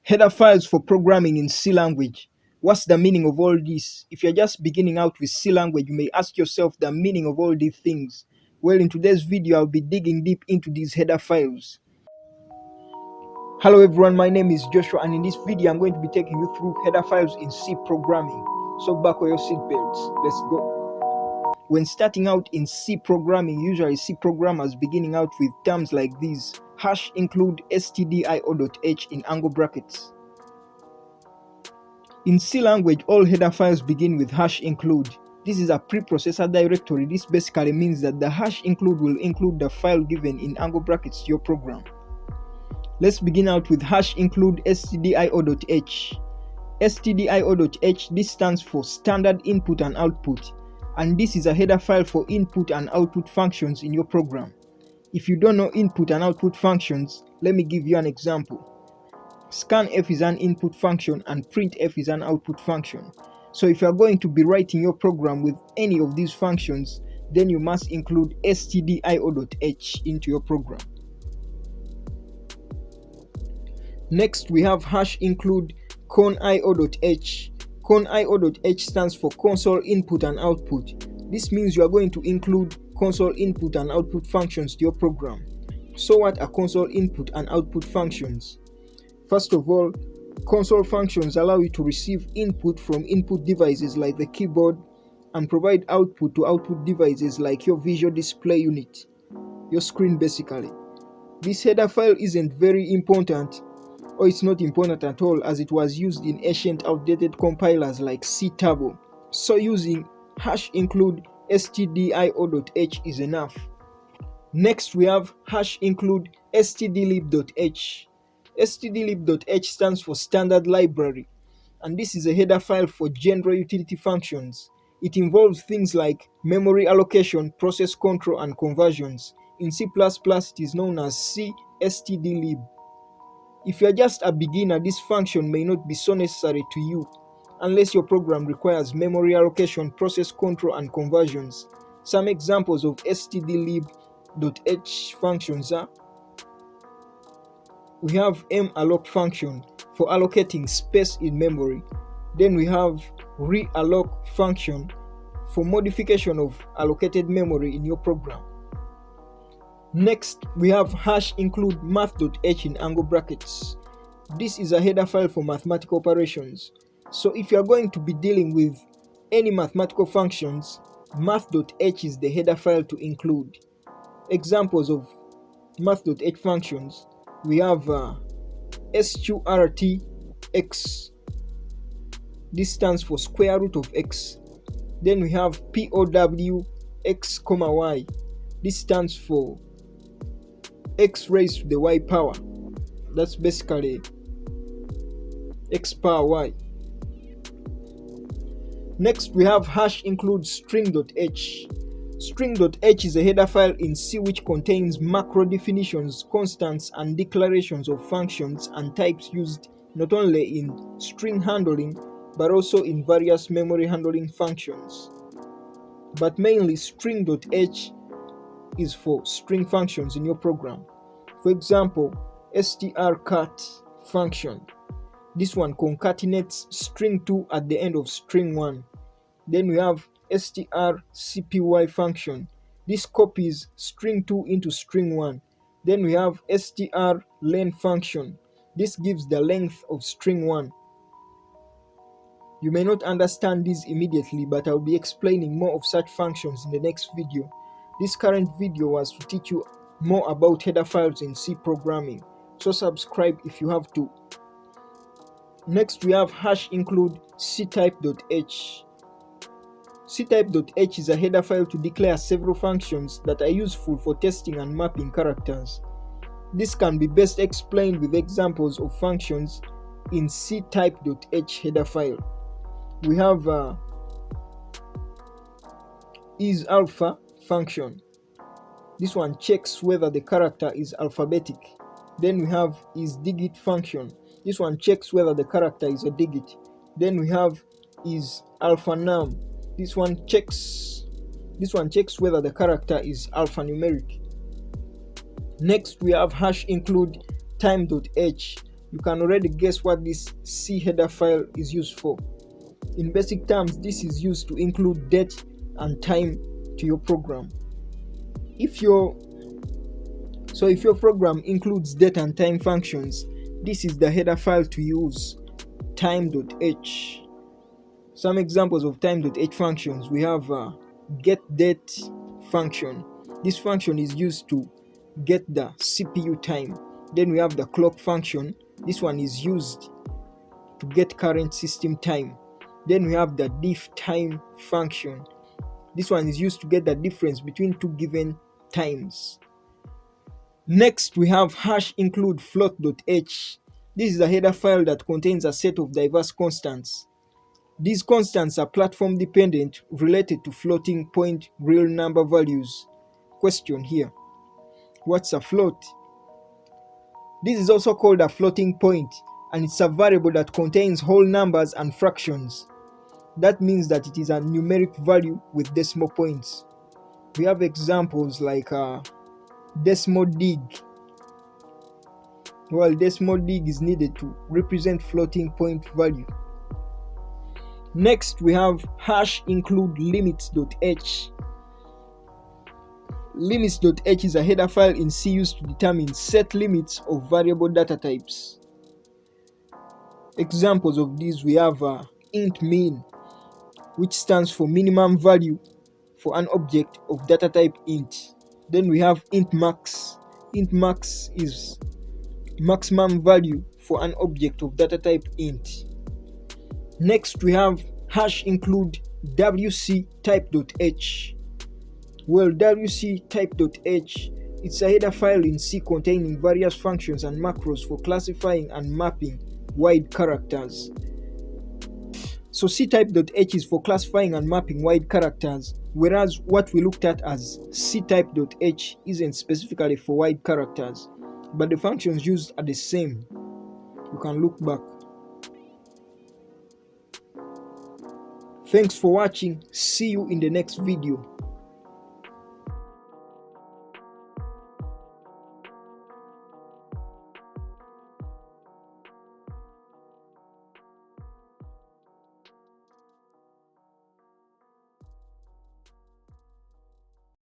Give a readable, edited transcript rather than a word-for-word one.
Header files for programming in C language. What's the meaning of all this? If you're just beginning out with C language, you may ask yourself the meaning of all these things. Well, in today's video, I'll be digging deep into these header files. Hello everyone, my name is Joshua, and in this video, I'm going to be taking you through header files in C programming. So buckle your seatbelts. Let's go. When starting out in C programming, usually C programmers beginning out with terms like these: hash include stdio.h in angle brackets. In C language, all header files begin with hash include. This is a preprocessor directory. This basically means that the hash include will include the file given in angle brackets to your program. Let's begin out with hash include stdio.h. stdio.h, this stands for standard input and output, and this is a header file for input and output functions in your program. If you don't know input and output functions, let me give you an example. Scanf is an input function and printf is an output function. So if you are going to be writing your program with any of these functions, then you must include stdio.h into your program. Next, we have hash include conio.h. Conio.h stands for console input and output. This means you are going to include console input and output functions to your program. So what are console input and output functions? First of all, console functions allow you to receive input from input devices like the keyboard and provide output to output devices like your visual display unit, your screen basically. This header file isn't very important, or it's not important at all, as it was used in ancient outdated compilers like C Turbo. So using hash include stdio.h is enough. Next, we have hash include stdlib.h. stdlib.h stands for standard library, and this is a header file for general utility functions. It involves things like memory allocation, process control, and conversions. In C++, it is known as stdlib. If you are just a beginner, this function may not be so necessary to you unless your program requires memory allocation, process control, and conversions. Some examples of stdlib.h functions are: we have malloc function for allocating space in memory. Then we have realloc function for modification of allocated memory in your program. Next, we have hash include math.h in angle brackets. This is a header file for mathematical operations. So if you are going to be dealing with any mathematical functions, math.h is the header file to include. Examples of math.h functions: we have sqrt(x). This stands for square root of x. Then we have powx, y. This stands for x raised to the y power. That's basically x power y. Next, we have hash include string.h. String.h is a header file in C which contains macro definitions, constants, and declarations of functions and types used not only in string handling but also in various memory handling functions. But mainly, string.h is for string functions in your program. For example, strcat function. This one concatenates string 2 at the end of string 1. Then we have strcpy function. This copies string 2 into string 1. Then we have strlen function. This gives the length of string 1. You may not understand this immediately, but I'll be explaining more of such functions in the next video. This current video was to teach you more about header files in C programming, so subscribe if you have to. Next, we have hash include ctype.h. ctype.h is a header file to declare several functions that are useful for testing and mapping characters. This can be best explained with examples of functions in ctype.h header file. We have isAlpha function. This one checks whether the character is alphabetic. Then we have isDigit function. This one checks whether the character is a digit. Then we have isAlphaNum. This one checks whether the character is alphanumeric. Next, we have hash include time.h. You can already guess what this C header file is used for. In basic terms, this is used to include date and time to your program. If your program includes date and time functions, this is the header file to use, time.h. Some examples of time.h functions: we have getDate function. This function is used to get the CPU time. Then we have the clock function. This one is used to get current system time. Then we have the diff time function. This one is used to get the difference between two given times. Next, we have hash include float.h. This is a header file that contains a set of diverse constants. These constants are platform dependent, related to floating point real number values. Question here: what's a float? This is also called a floating point, and it's a variable that contains whole numbers and fractions. That means that it is a numeric value with decimal points. We have examples like decimal dig. Well, decimal dig is needed to represent floating point value. Next, we have hash include limits.h. Limits.h is a header file in C used to determine set limits of variable data types. Examples of these: we have int min, which stands for minimum value for an object of data type int. Then we have int max. Int max is maximum value for an object of data type int. Next, we have hash include wc type.h. Well, wc type.h, it's a header file in C containing various functions and macros for classifying and mapping wide characters. So C type.h is for classifying and mapping wide characters, whereas what we looked at as C type.h isn't specifically for wide characters, but the functions used are the same. You can look back. Thanks for watching. See you in the next video.